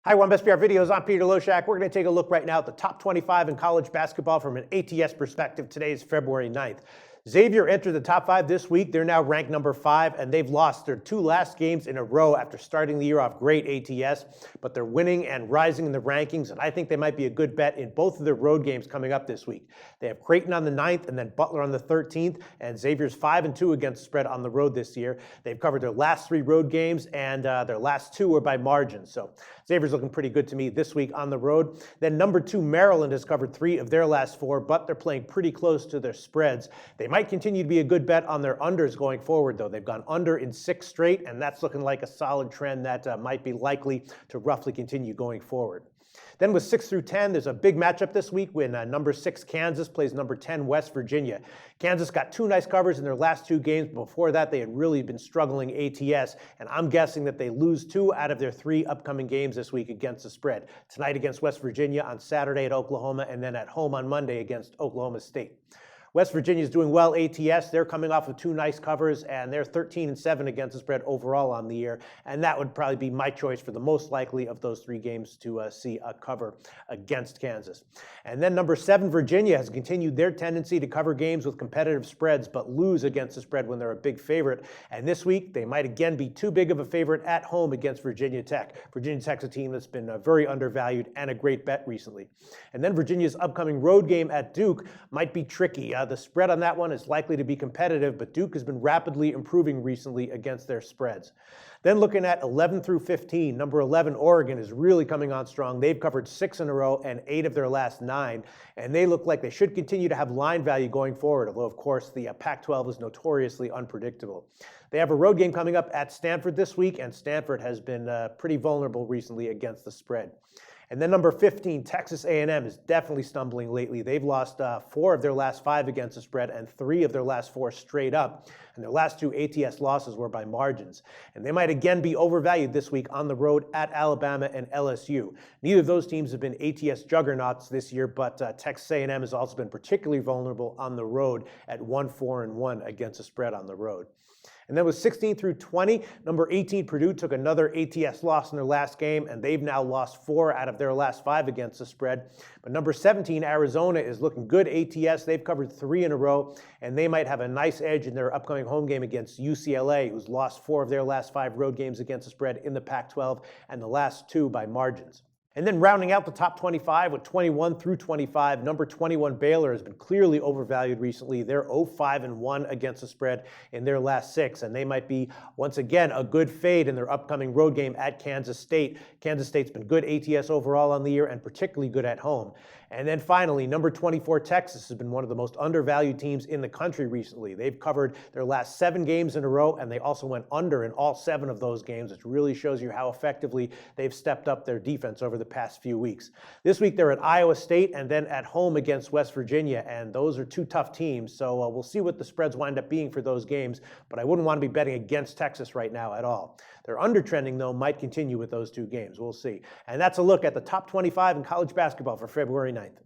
Hi, One Best PR Videos. I'm Peter Loshak. We're going to take a look right now at the top 25 in college basketball from an ATS perspective. Today is February 9th. Xavier entered the top 5 this week. They're now ranked number 5, and they've lost their 2 last games in a row after starting the year off great ATS. But they're winning and rising in the rankings, and I think they might be a good bet in both of their road games coming up this week. They have Creighton on the 9th and then Butler on the 13th, and Xavier's 5-2 against the spread on the road this year. They've covered their last 3 road games, and their last 2 were by margin. So Xavier's looking pretty good to me this week on the road. Then number 2, Maryland has covered 3 of their last 4, but they're playing pretty close to their spreads. They might continue to be a good bet on their unders going forward, though. They've gone under in 6 straight, and that's looking like a solid trend that might be likely to roughly continue going forward. Then with 6 through 10, there's a big matchup this week when number 6 Kansas plays number 10 West Virginia. Kansas got 2 nice covers in their last 2 games. Before that, they had really been struggling ATS, and I'm guessing that they lose 2 out of their 3 upcoming games this week against the spread. Tonight against West Virginia, on Saturday at Oklahoma, and then at home on Monday against Oklahoma State. West Virginia is doing well ATS. They're coming off of 2 nice covers, and they're 13-7 against the spread overall on the year. And that would probably be my choice for the most likely of those 3 games to see a cover against Kansas. And then number 7, Virginia, has continued their tendency to cover games with competitive spreads, but lose against the spread when they're a big favorite. And this week, they might again be too big of a favorite at home against Virginia Tech. Virginia Tech's a team that's been very undervalued and a great bet recently. And then Virginia's upcoming road game at Duke might be tricky. The spread on that one is likely to be competitive, but Duke has been rapidly improving recently against their spreads. Then looking at 11 through 15, number 11, Oregon, is really coming on strong. They've covered 6 in a row and 8 of their last 9, and they look like they should continue to have line value going forward, although, of course, the Pac-12 is notoriously unpredictable. They have a road game coming up at Stanford this week, and Stanford has been pretty vulnerable recently against the spread. And then number 15, Texas A&M, is definitely stumbling lately. They've lost 4 of their last 5 against the spread and 3 of their last 4 straight up. And their last 2 ATS losses were by margins. And they might again be overvalued this week on the road at Alabama and LSU. Neither of those teams have been ATS juggernauts this year, but Texas A&M has also been particularly vulnerable on the road at 1-4-1 against the spread on the road. And then with 16 through 20, number 18, Purdue, took another ATS loss in their last game, and they've now lost 4 out of their last 5 against the spread. But number 17, Arizona, is looking good ATS. They've covered 3 in a row, and they might have a nice edge in their upcoming home game against UCLA, who's lost 4 of their last 5 road games against the spread in the Pac-12, and the last 2 by margins. And then rounding out the top 25 with 21 through 25, number 21 Baylor has been clearly overvalued recently. They're 0-5-1 against the spread in their last 6, and they might be, once again, a good fade in their upcoming road game at Kansas State. Kansas State's been good ATS overall on the year and particularly good at home. And then finally, number 24 Texas has been one of the most undervalued teams in the country recently. They've covered their last 7 games in a row, and they also went under in all 7 of those games, which really shows you how effectively they've stepped up their defense over the past few weeks. This week they're at Iowa State and then at home against West Virginia, and those are 2 tough teams, so we'll see what the spreads wind up being for those games, but I wouldn't want to be betting against Texas right now at all. Their undertrending, though, might continue with those 2 games. We'll see. And that's a look at the top 25 in college basketball for February 9th.